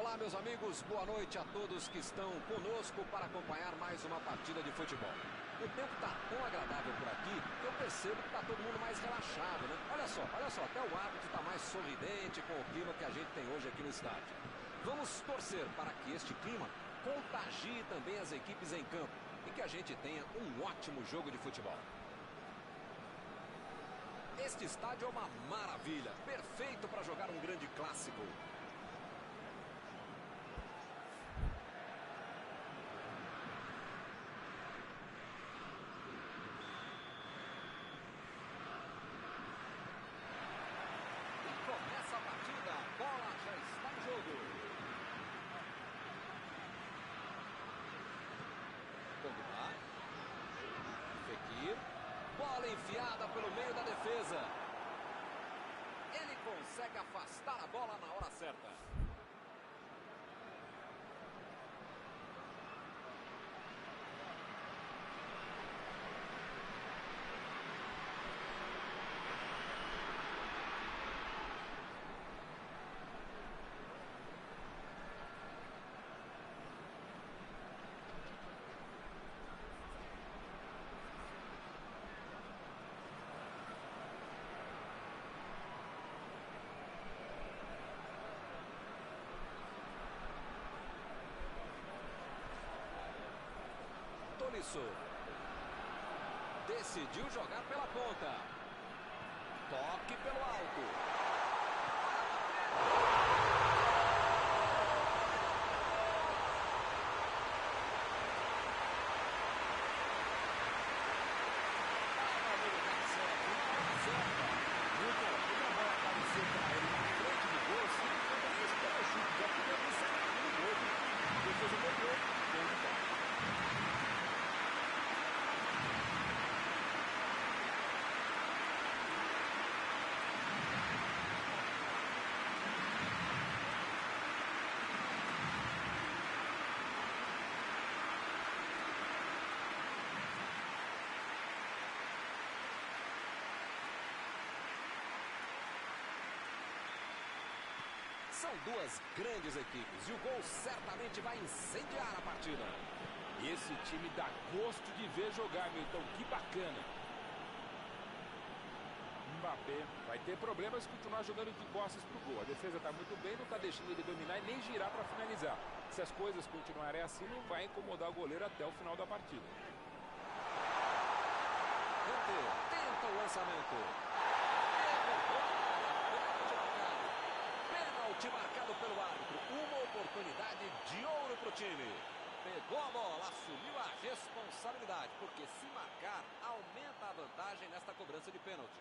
Olá, meus amigos, boa noite a todos que estão conosco para acompanhar mais uma partida de futebol. O tempo está tão agradável por aqui que eu percebo que está todo mundo mais relaxado, né? Olha só, até o árbitro está mais sorridente com o clima que a gente tem hoje aqui no estádio. Vamos torcer para que este clima contagie também as equipes em campo e que a gente tenha um ótimo jogo de futebol. Este estádio é uma maravilha, perfeito para jogar um grande clássico. Começa a partida, a bola já está em jogo. Pogba. Fekir. Bola enfiada pelo meio da defesa. Ele consegue afastar a bola na hora certa. Tolisso decidiu jogar pela ponta. Toque pelo alto. São duas grandes equipes e o gol certamente vai incendiar a partida. Esse time dá gosto de ver jogar, Milton. Que bacana. Mbappé vai ter problemas se continuar jogando de costas pro gol. A defesa está muito bem, não está deixando ele dominar e nem girar para finalizar. Se as coisas continuarem assim, não vai incomodar o goleiro até o final da partida. Tenta o lançamento. Pênalti marcado pelo árbitro. Uma oportunidade de ouro para o time. Pegou a bola, assumiu a responsabilidade, porque se marcar, aumenta a vantagem nesta cobrança de pênalti.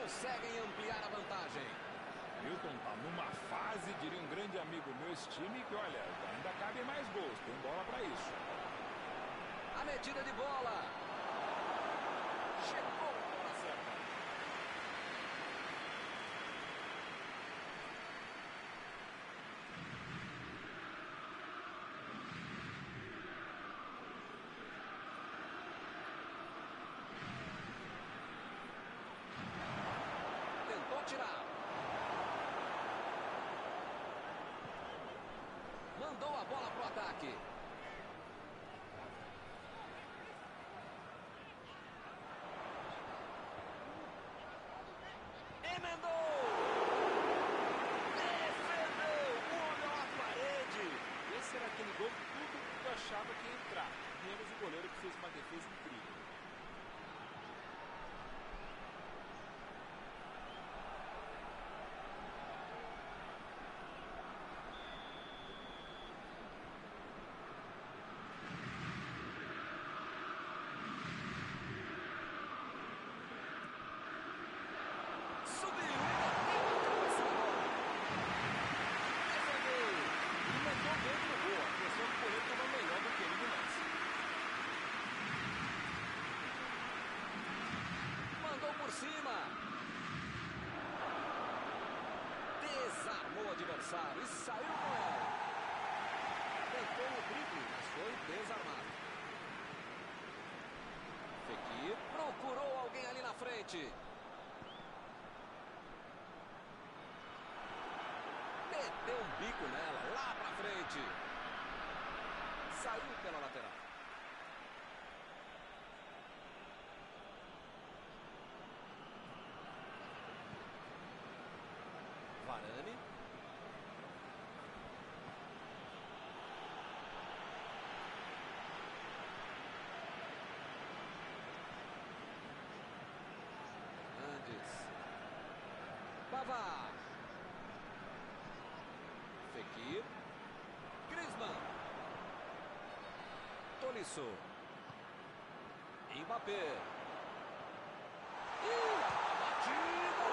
conseguem ampliar a vantagem. Milton tá numa fase, diria um grande amigo meu, esse time, que olha, ainda cabem mais gols, tem bola para isso. A metida de bola. Chegou a bola certa. Tentou tirar. Mandou a bola pro ataque. Emendou! Defendeu! Olha a parede! Esse era aquele gol que todo mundo achava que ia entrar, menos o goleiro que fez uma defesa incrível. Subiu! Bateu a cabeça na bola. Defendeu! E mandou dentro do gol. A impressão que o goleiro estava melhor do que ele no lance. Mandou por cima. Desarmou o adversário e saiu com ela. Tentou o drible, mas foi desarmado. Fekir procurou alguém ali na frente. Meteu um bico nela, lá pra frente. Saiu pela lateral. Varane. Hernandes. Pavard. Fekir. Griezmann. Tolisso. Mbappé. E a batida.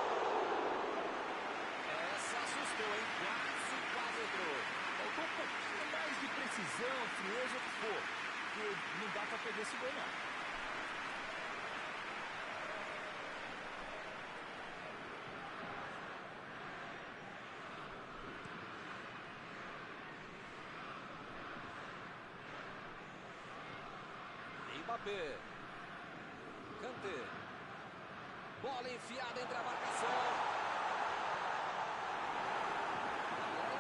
Essa assustou, hein? Quase entrou. Faltou um pouquinho mais de precisão, frieza, o que for. Porque não dá para perder esse gol, não. Mbappé. Kanté. Bola enfiada entre a marcação.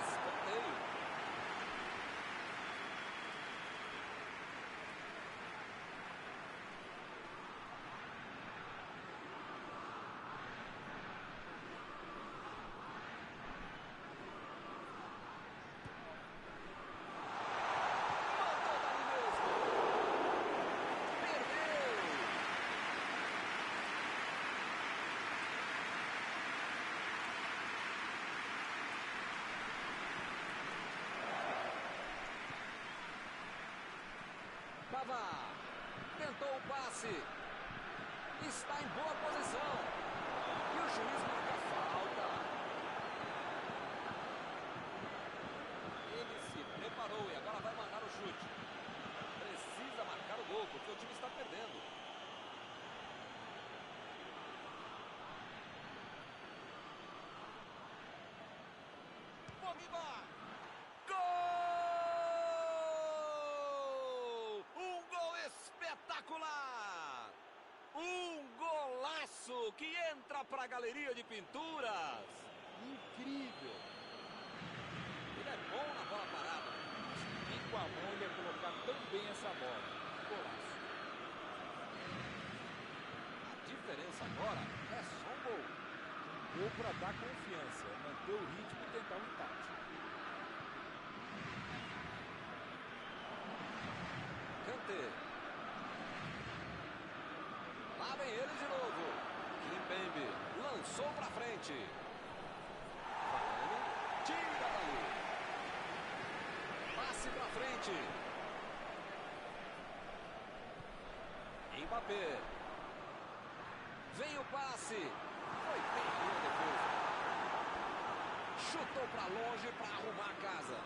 Escanteio. Mandou dali mesmo. Perdeu. Pavard. Tentou o passe. Está em boa posição. E o juiz marca falta. Ele se preparou e agora vai mandar o chute. Precisa marcar o gol, porque o time está perdendo. Pogba! Gol! Um gol espetacular! Um golaço que entra para a galeria de pinturas. Incrível! Ele é bom na bola parada. Nem com a mão ele ia colocar tão bem essa bola. Golaço. A diferença agora é só um gol. Gol para dar confiança, manter o ritmo e tentar um empate. Kanté. Lá vem ele de novo. Kimpembe lançou para frente. Varane tira dali. Passe para frente. Mbappé. Vem o passe. Foi bem boa a defesa. Chutou para longe para arrumar a casa.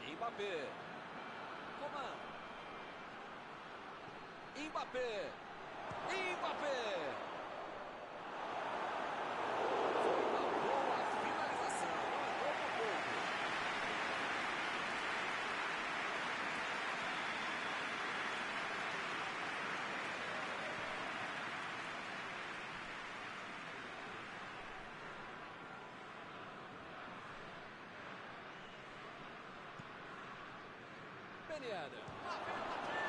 Mbappé. Coman. Mbappé. Mbappé. Foi uma boa finalização. Entrou por pouco. Peniana. Lá vem a batida.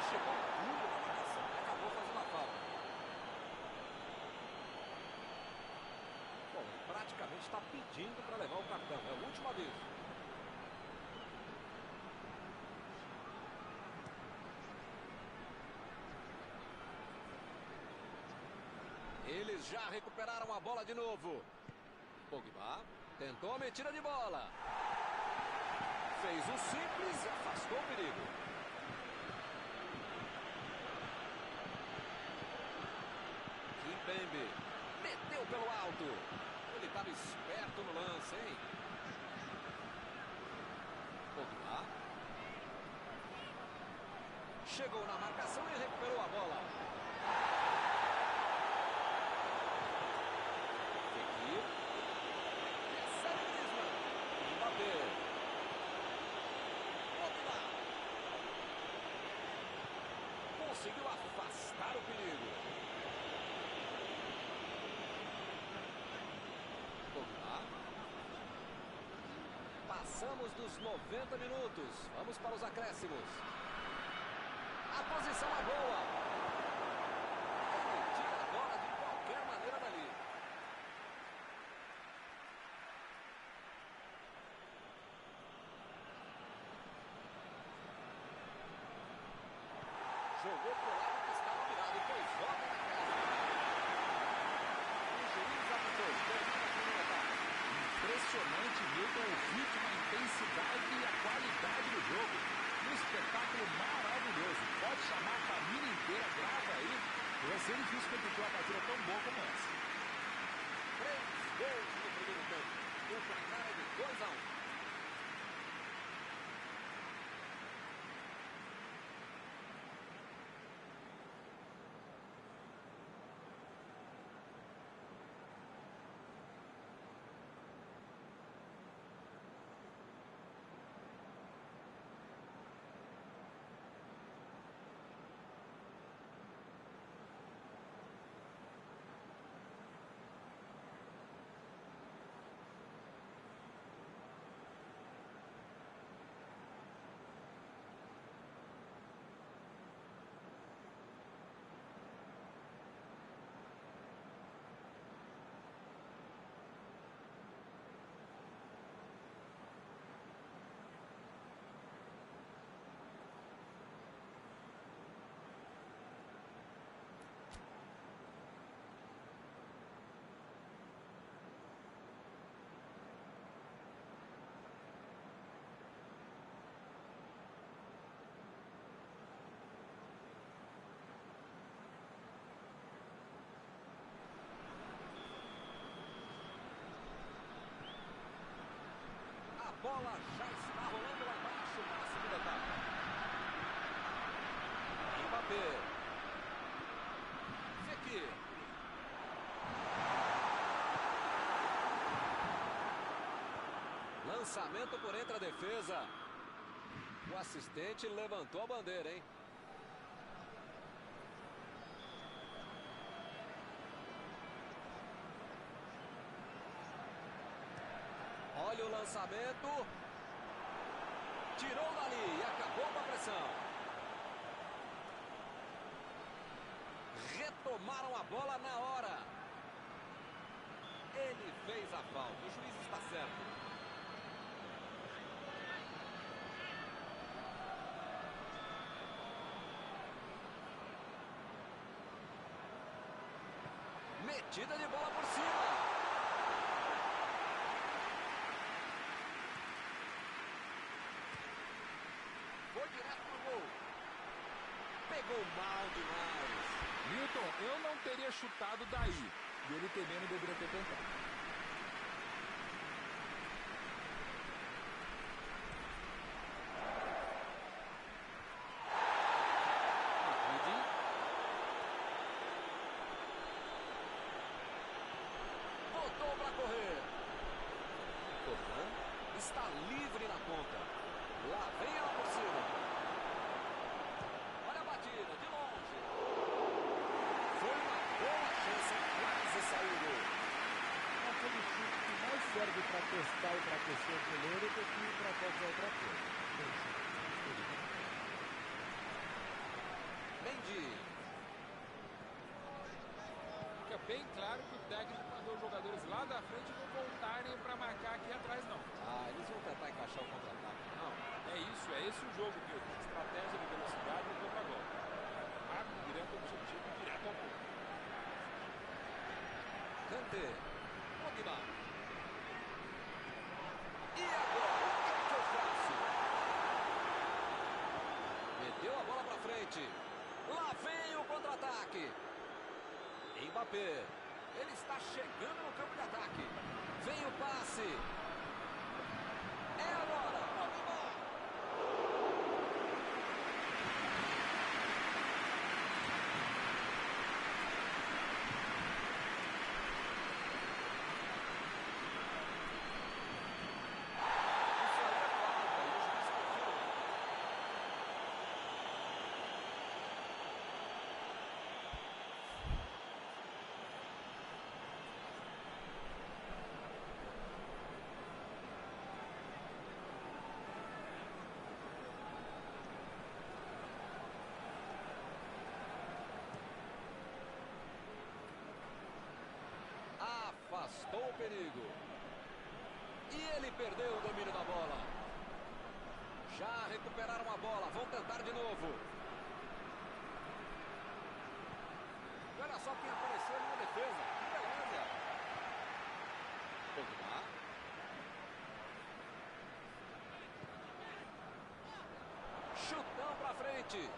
Chegou tudo na marcação e acabou fazendo a falta. Bom, praticamente está pedindo para levar o cartão. É o último aviso. Eles já recuperaram a bola de novo. Pogba tentou a metida de bola. Fez o simples e afastou o perigo. Kimpembe meteu pelo alto. Ele estava esperto no lance, hein? Pogba chegou na marcação e recuperou a bola. Conseguiu afastar o perigo. Pogba. Passamos dos 90 minutos. Vamos para os acréscimos. A posição é boa. Ele tira a bola de qualquer maneira dali. Jogou pro lado que estava virado e foi volta na casa. O juiz apitou. Termina a primeira etapa. Impressionante, Milton, o ritmo, a intensidade e a qualidade do jogo. Um espetáculo maravilhoso. Pode chamar a família inteira, grava aí. Vai ser difícil repetir uma partida tão boa como essa. 3 gols no primeiro tempo. O placar é de 2-1. A bola já está rolando lá embaixo na segunda etapa. Mbappé. Fekir. Lançamento por entre a defesa. O assistente levantou a bandeira, hein? Olha o lançamento. Tirou dali e acabou com a pressão. Retomaram a bola na hora. Ele fez a falta. O juiz está certo. Metida de bola por cima. Foi direto pro gol. Pegou mal demais. Milton, eu não teria chutado daí. E ele também não deveria ter tentado. Voltou para correr. Forlan está livre na ponta. Lá vem ela por cima. Olha a batida, de longe. Foi uma boa chance, quase saiu o gol. Aquele chute que mais serve para testar e para aquecer o goleiro do que para qualquer outra coisa. Mendy. Fica bem claro que o técnico mandou os jogadores lá da frente não voltarem para marcar aqui atrás, não. Eles vão tentar encaixar o contra-ataque, não? É isso, é esse o jogo, Milton. Estratégia de velocidade e contra-golpe. Marco direto ao objetivo, direto ao ponto. Kanté. Pogba. E agora? O que foi fácil? Meteu a bola para frente. Lá vem o contra-ataque. Mbappé. Ele está chegando no campo de ataque. Vem o passe. É agora. Pogba. Isso aí é falta. E o juiz confirma. Afastou o perigo. E ele perdeu o domínio da bola. Já recuperaram a bola. Vão tentar de novo. E olha só quem apareceu ali na defesa. Que beleza. Pogba. Chutão pra frente.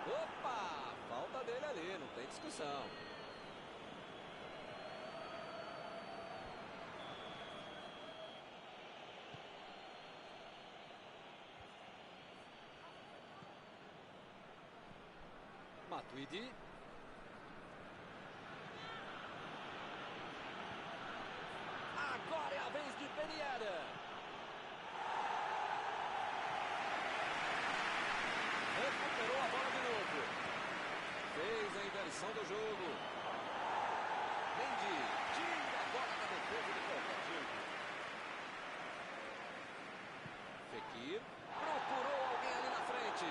Opa! Falta dele ali, não tem discussão. Matuidi. Agora é a vez de Ben Yedder. Recuperou a bola de novo. Fez a inversão do jogo. Mendy tira a bola da defesa de qualquer jeito. Fekir procurou alguém ali na frente.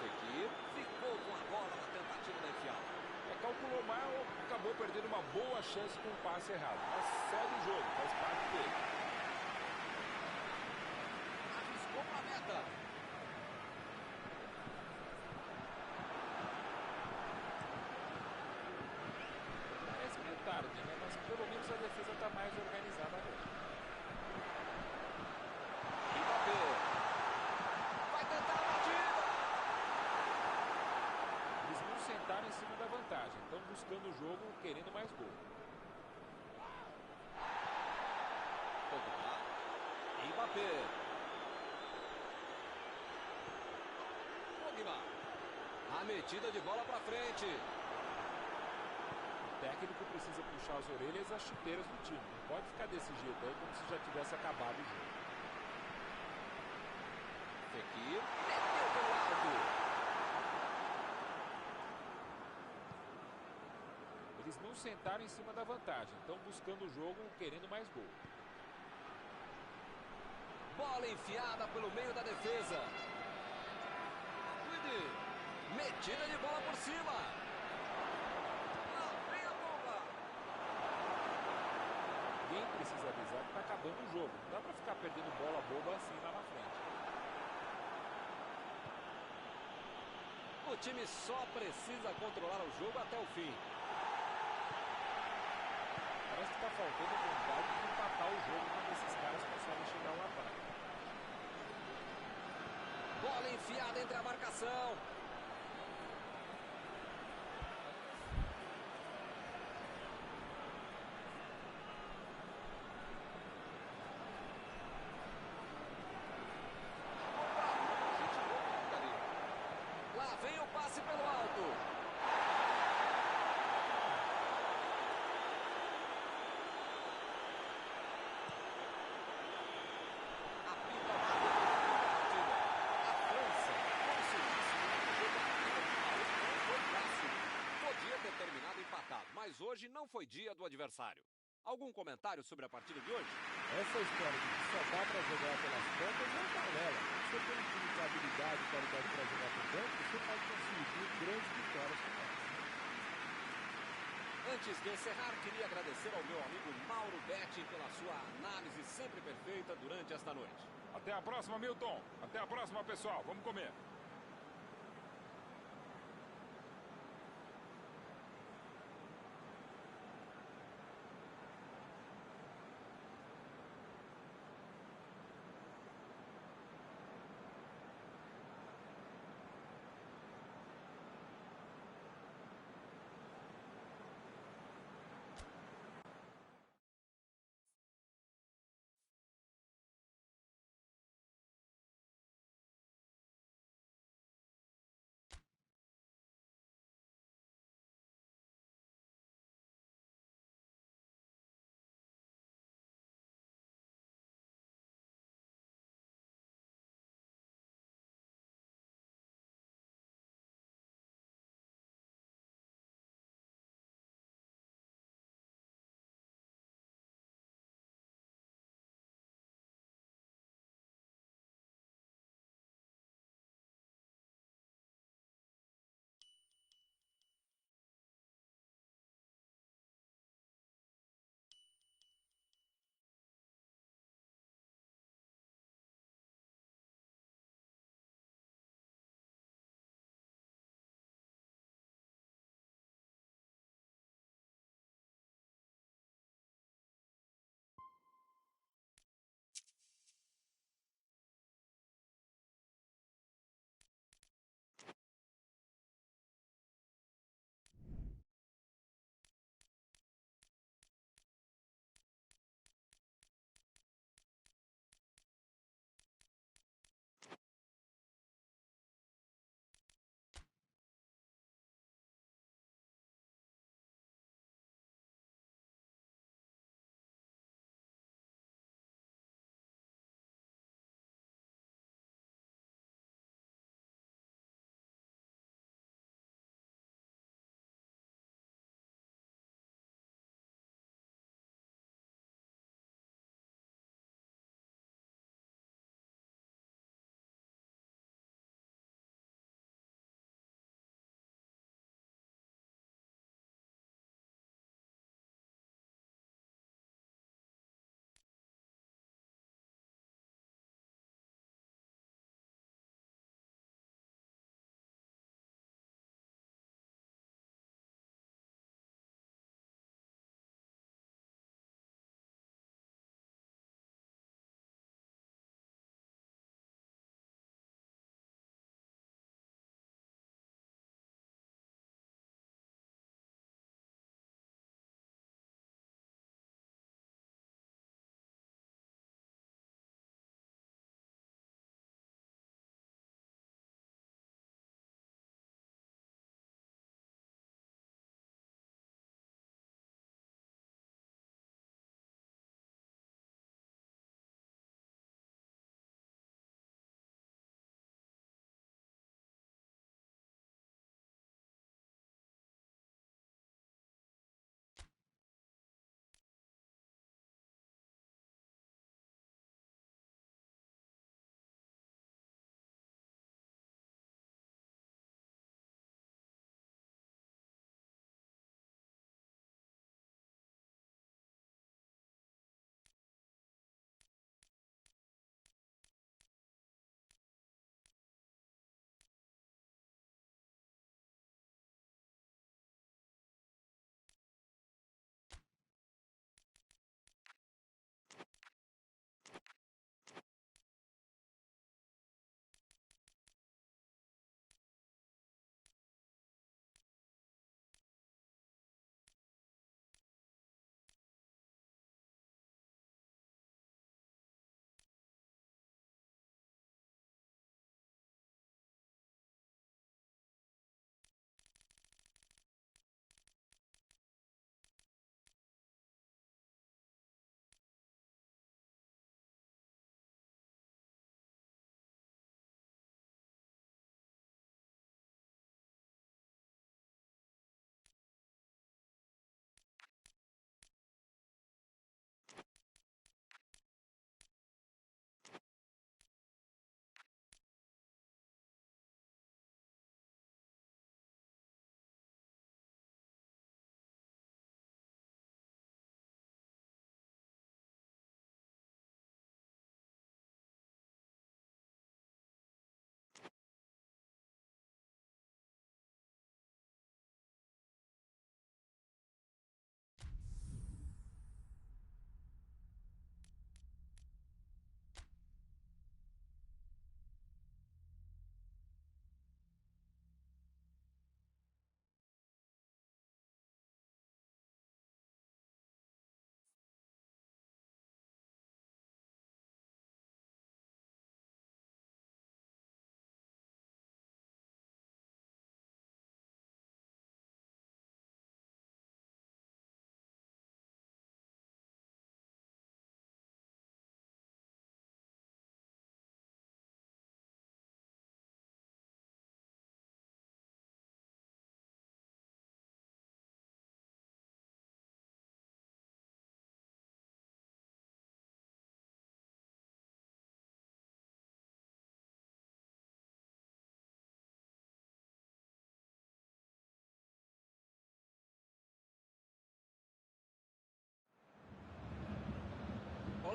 Fekir ficou com a bola na tentativa da enfiada. Calculou mal, acabou perdendo uma boa chance com o passe errado. Mas segue o jogo, faz parte dele. Arriscou para a meta. Parece meio tarde, né? Mas pelo menos a defesa está mais organizada agora. Mbappé. Vai tentar a batida. Eles não sentaram em cima da vantagem. Estão buscando o jogo, querendo mais gol. Pogba. Mbappé. Pogba. A metida de bola para frente. O técnico precisa puxar as orelhas e as chuteiras do time. Não pode ficar desse jeito aí como se já tivesse acabado o jogo. Fekir meteu pelo alto. Eles não sentaram em cima da vantagem, estão buscando o jogo, querendo mais gol. Bola enfiada pelo meio da defesa. Metida de bola por cima. Lá vem a bomba. Quem precisa avisar que está acabando o jogo. Não dá para ficar perdendo bola boba assim lá na frente. O time só precisa controlar o jogo até o fim. Parece que está faltando vontade de empatar o jogo quando esses caras conseguem chegar lá atrás. Bola enfiada entre a marcação. Lá vem o passe pelo alto. Mas hoje não foi dia do adversário. Algum comentário sobre a partida de hoje? Essa história de que só dá para jogar pelas pontas não é balela. Você tem um time de habilidade e qualidade para jogar por dentro, você pode conseguir grandes vitórias com essa. Antes de encerrar, queria agradecer ao meu amigo Mauro Betti pela sua análise sempre perfeita durante esta noite. Até a próxima, Milton. Até a próxima, pessoal. Vamos comer.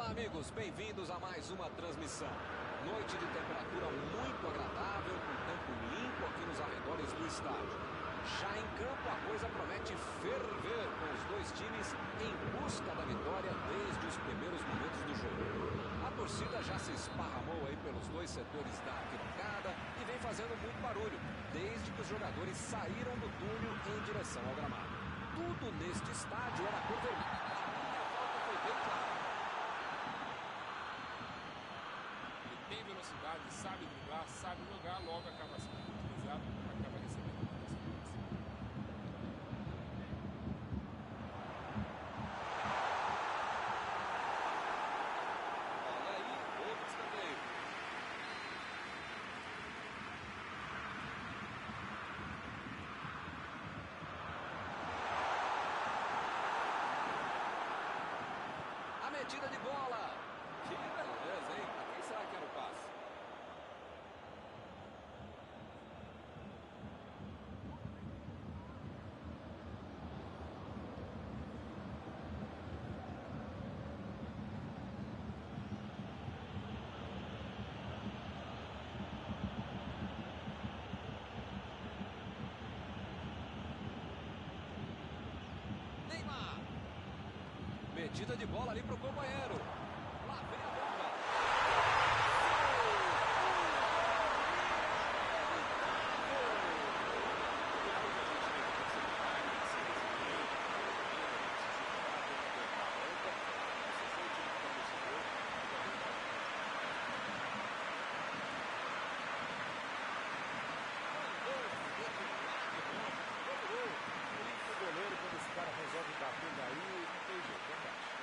Olá, amigos, bem-vindos a mais uma transmissão. Noite de temperatura muito agradável, com tempo limpo aqui nos arredores do estádio. Já em campo, a coisa promete ferver, com os dois times em busca da vitória desde os primeiros momentos do jogo. A torcida já se esparramou aí pelos dois setores da arquibancada e vem fazendo muito barulho, desde que os jogadores saíram do túnel em direção ao gramado. Tudo neste estádio era cor vermelha. A falta foi bem clara. Ele tem velocidade, sabe driblar, sabe jogar, logo acaba sendo utilizado, acaba recebendo uma consequência. Olha aí, outro escanteio. A metida de bola. Que beleza, hein? Pra quem será que era o passe? Neymar. Metida de bola ali pro companheiro. Lá vem a bomba. O goleiro, quando esse cara resolve bater daí, não tem jeito, é baixo.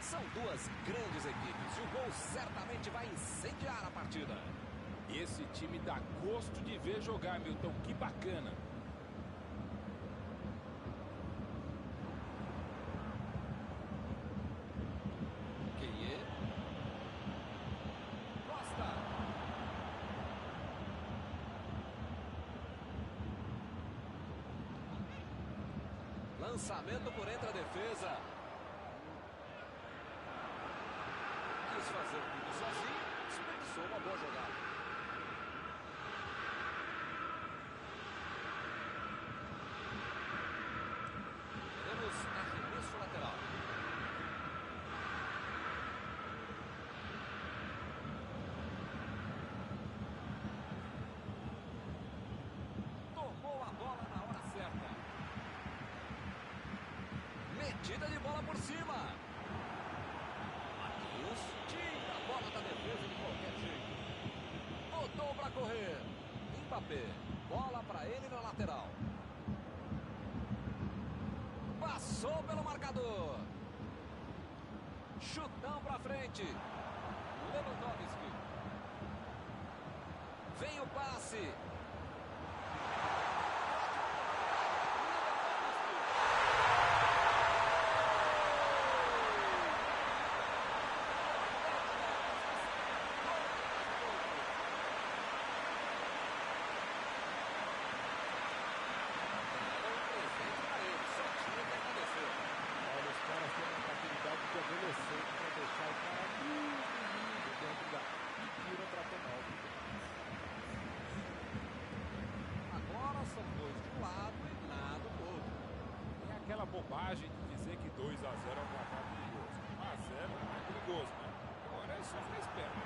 São duas grandes equipes e o gol certamente vai incendiar a partida. Esse time dá gosto de ver jogar, Milton. Que bacana. Quem é? Costa. Lançamento por entre a defesa. Quis fazer tudo sozinho, desperdiçou uma boa jogada. Teremos arremesso lateral. Tomou a bola na hora certa. Metida de bola por cima. Marquinhos tira a bola da defesa de qualquer jeito. Botou para correr. Mbappé. Bola para ele na lateral. Passou pelo marcador. Chutão para frente. Lewandowski. Vem o passe. Olha, os caras têm uma capacidade de adolescente para deixar o cara muito dentro da tira para tomar o gol. Agora são dois de um lado e nada do outro. É aquela bobagem de dizer que 2 a 0 é um placar perigoso. 1 a 0 não é perigoso, né? Agora é só ficar esperto.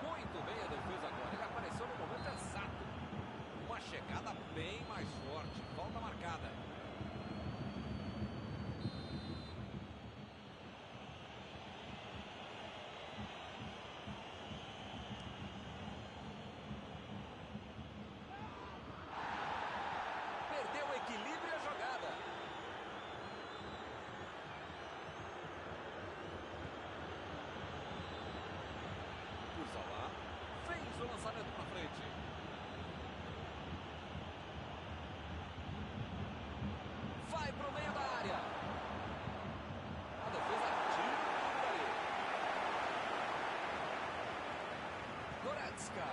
Muito bem a defesa agora. Ele apareceu no momento exato. Uma chegada bem mais forte. Falta marcada. Perdeu o equilíbrio e a jogada. Kurzawa fez o lançamento para frente. Vai pro meio da área. A defesa tira por ali. Goretzka.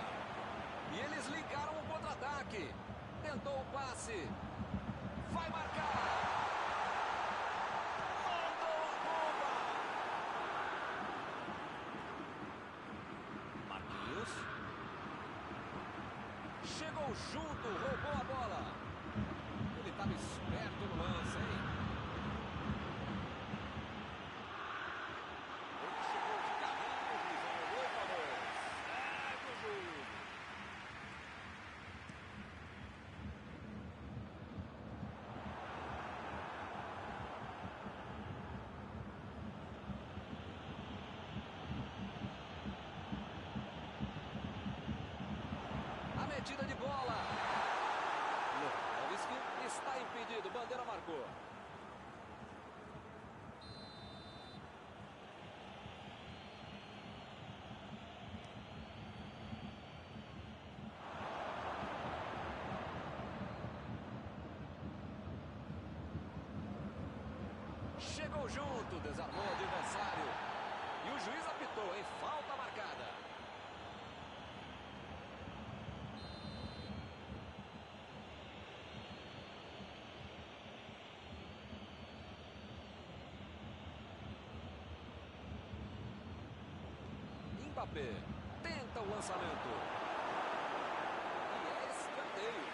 E eles ligaram o contra-ataque. Tentou o passe. Vai marcar. chegou junto, roubou a bola. Ele estava esperto no lance, hein? Ele chegou de carrinho, o juizão olhou e falou: segue o jogo. A metida de bola. Lewandowski está impedido. Bandeira marcou. Chegou junto, desarmou o adversário. E o juiz apitou, hein? Falta marcada. Mbappé tenta o lançamento. E é escanteio.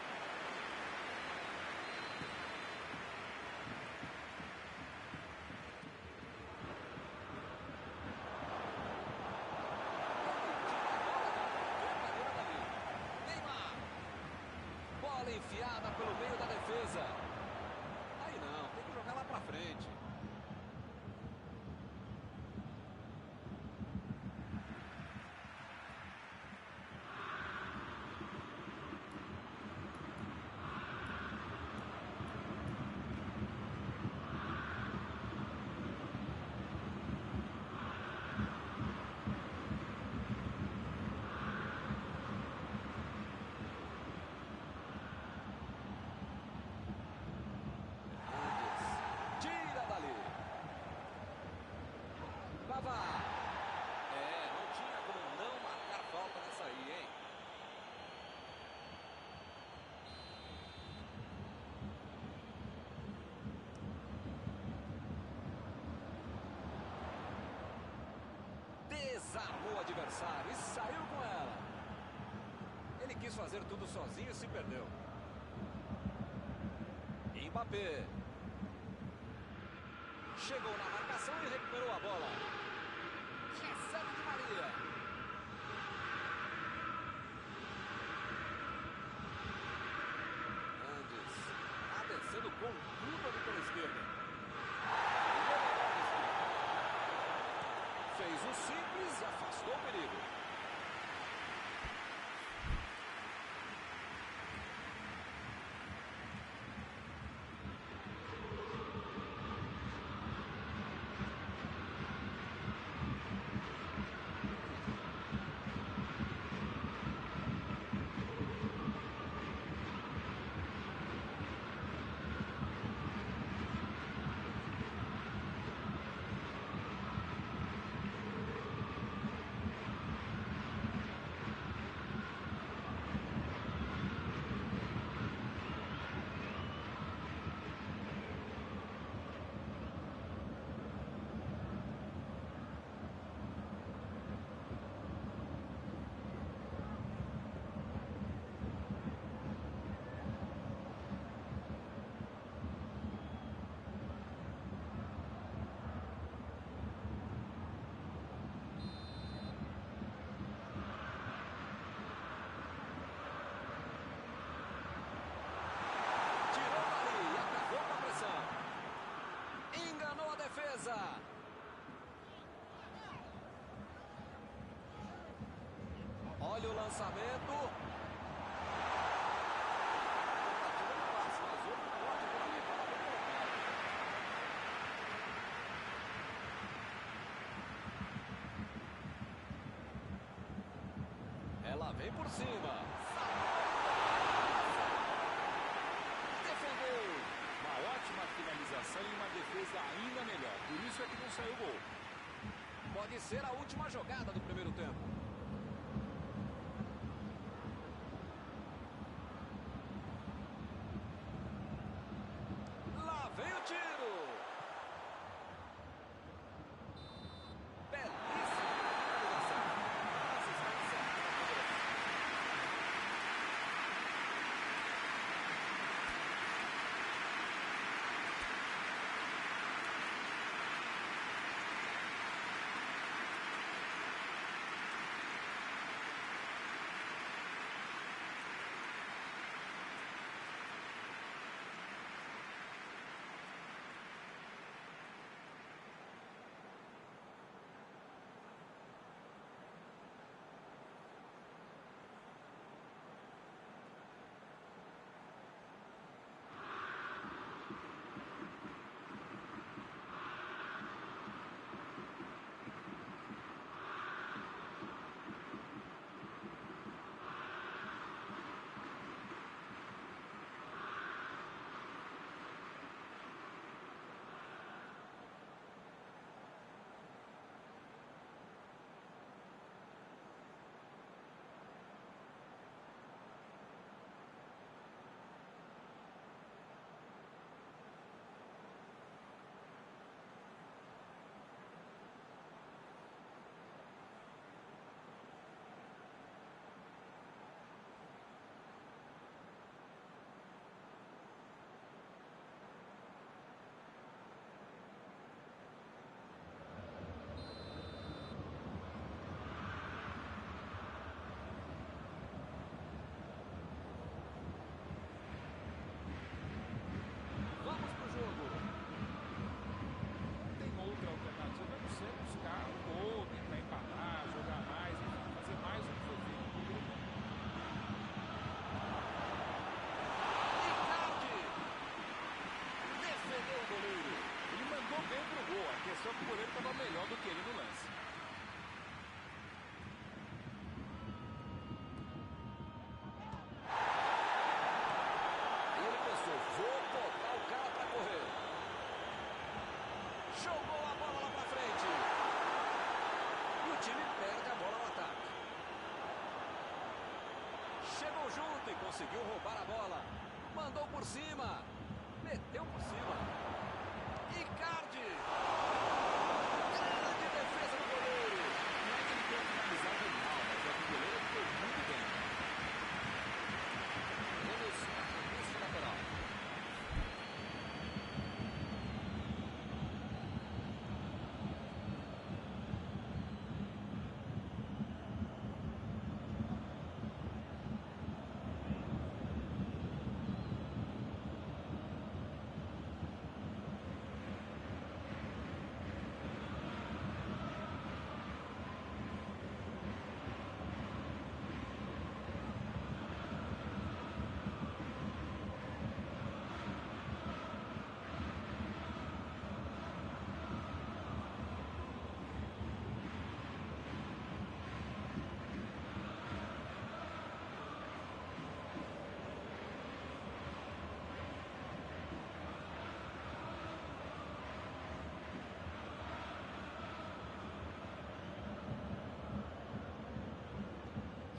Neymar. Bola enfiada pelo meio da defesa. Aí não, tem que jogar lá pra frente. Tira dali. Pavard. Não tinha como não marcar falta nessa aí, hein? Desarmou o adversário e saiu com ela. Ele quis fazer tudo sozinho e se perdeu. Mbappé. Chegou na marcação e recuperou a bola. Recebe de Maria. Andes. Tá descendo com tudo ali pela esquerda. Fez o simples e afastou o perigo. Olha o lançamento. Tá tirando passe, mas outro corte por ali. Bola bem colocada. Ela vem por cima. Defendeu. Uma ótima finalização e uma defesa ainda melhor. Por isso é que não saiu gol. Pode ser a última jogada do primeiro tempo. Lá vem o tiro. Belíssima finalização. Mas está encerrada a Chegou junto e conseguiu roubar a bola. Mandou por cima. Meteu por cima. Icardi. Grande defesa do goleiro. Não é que ele tenha finalizado mal, mas é que o goleiro foi muito bem. Temos arremesso lateral.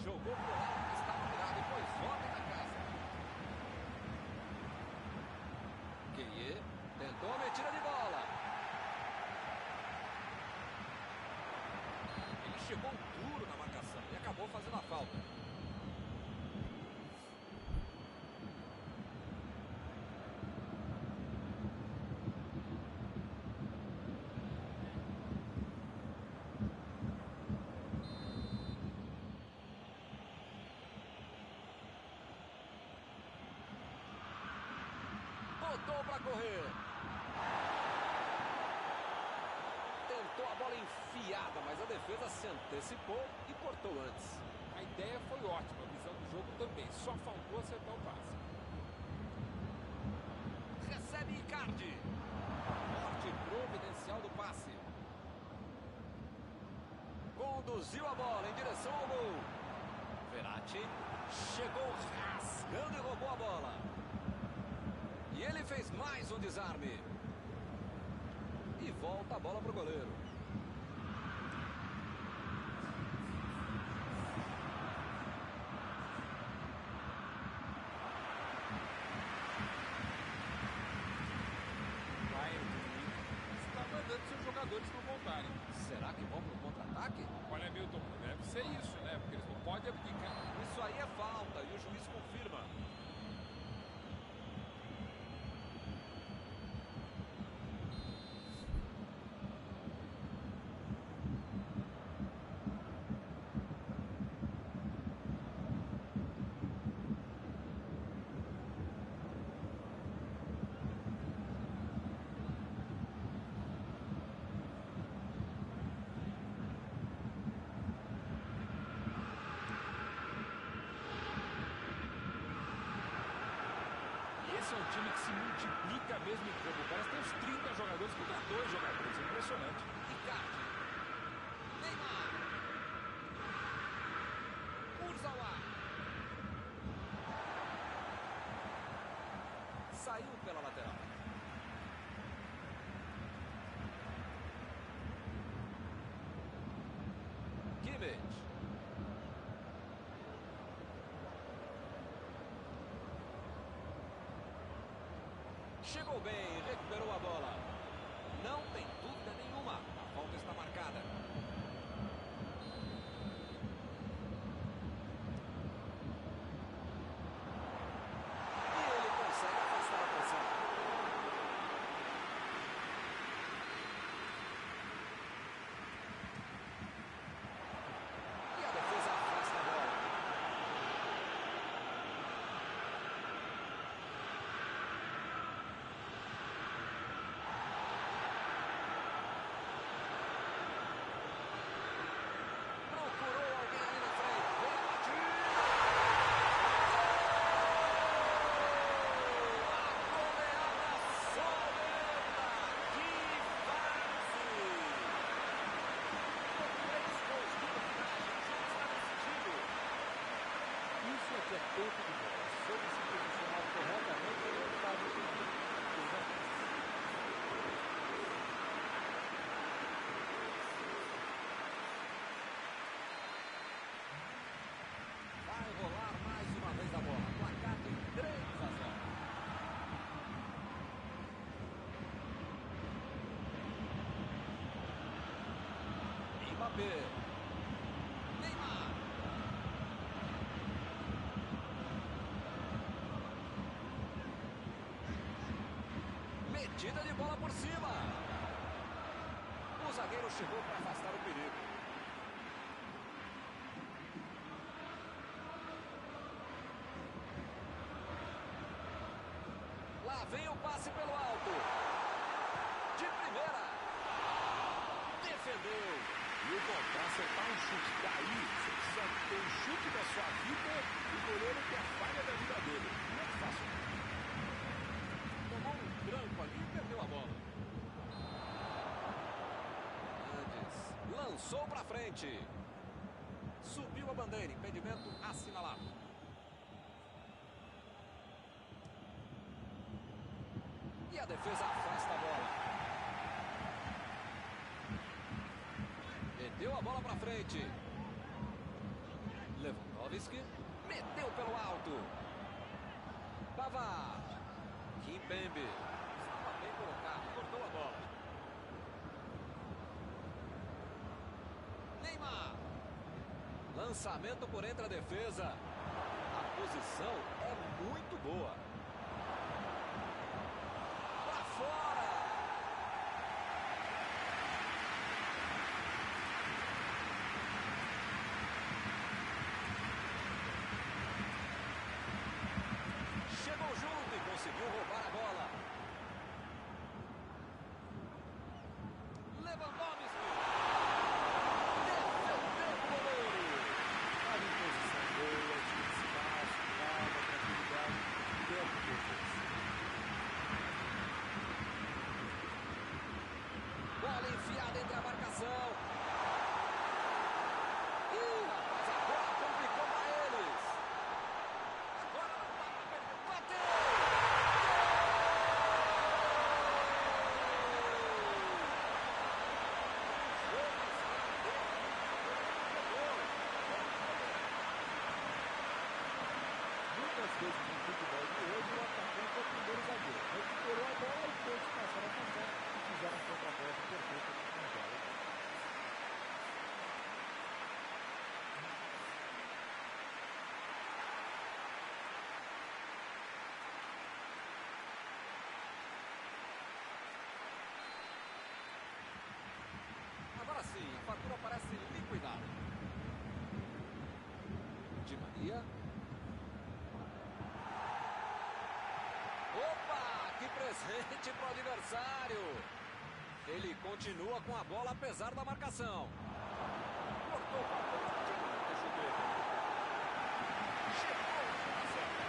Jogou pro lado que estava virado e foi volta na casa. Gueye tentou a metida de bola. Ele chegou duro na marcação e acabou fazendo a falta. Botou para correr. Tentou a bola enfiada, mas a defesa se antecipou e cortou antes. A ideia foi ótima, a visão do jogo também. Só faltou acertar o passe. Recebe Icardi. Morte providencial do passe. Conduziu a bola em direção ao gol. Verratti chegou rasgando e roubou a bola. E ele fez mais um desarme. E volta a bola para o goleiro. Está mandando seus jogadores não voltarem. Será que vão para o contra-ataque? Olha, Milton, deve ser isso, né? Porque eles não podem abdicar. Isso aí é falta e o juiz confirma. Esse é um time que se multiplica mesmo em campo. Parece que tem uns 30 jogadores contra 2 jogadores. É impressionante. Icardi. Neymar. Kurzawa. Saiu pela lateral. Kimmich. Chegou bem, recuperou a bola. Não tem dúvida nenhuma. A falta está marcada. E ele consegue afastar a pressão. E a defesa afasta a bola. Procurou alguém ali na frente. Verratti. A goleada soberba. Que fase! Com 3 gols de vantagem, o jogo está decidido. Isso é que é tempo de bola. Soube se posicionar corretamente, ele estava em Vai rolar mais Mbappé. Neymar. Metida de bola por cima. O zagueiro chegou para afastar o perigo. Lá vem o passe pelo alto. De primeira. Defendeu. E o para acertar um chute daí, você precisa ter o chute da sua vida e o goleiro ter a falha da vida dele. Não é fácil. Tomou um tranco ali e perdeu a bola. Hernandes lançou para frente. Subiu a bandeira, impedimento assinalado. E a defesa afasta a bola. Meteu a bola para frente. Lewandowski meteu pelo alto. Pavard. Kimpembe. Estava bem colocado, cortou a bola. Neymar. Lançamento por entre a defesa. A posição é muito boa. Para fora. Chegou junto e conseguiu roubar a bola. Lewandowski. Defendeu o goleiro. Estava em posição boa, tinha espaço, calma, tranquilidade, deu para o defesa. Bola enfiada entre a marcação. Ih, rapaz, agora complicou para eles. Agora não dá para perder. Bateu! Muitas vezes no futebol de hoje o atacante é o primeiro zagueiro. Recuperou a bola e todos passaram a passar e fizeram a contra-volta perfeita com a bola. Agora sim, a fatura parece liquidada. Di Maria. Opa, que presente pro adversário. Ele continua com a bola apesar da marcação. Cortou para a chegou na certa.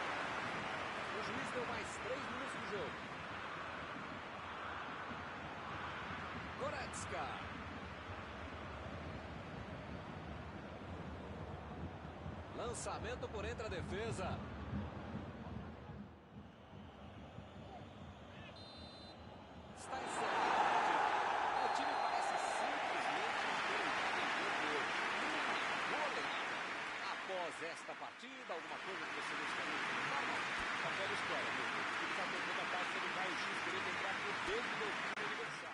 O juiz deu mais 3 minutos do jogo. Goretzka. Lançamento por entre a defesa. Está encerrado. O time parece simplesmente entrosado em campo hoje. Uma goleada. Após esta partida, alguma coisa que você gostaria de comentar? A velha história, meu. O time está tentando a taça do raio-x, querendo entrar por dentro do adversário.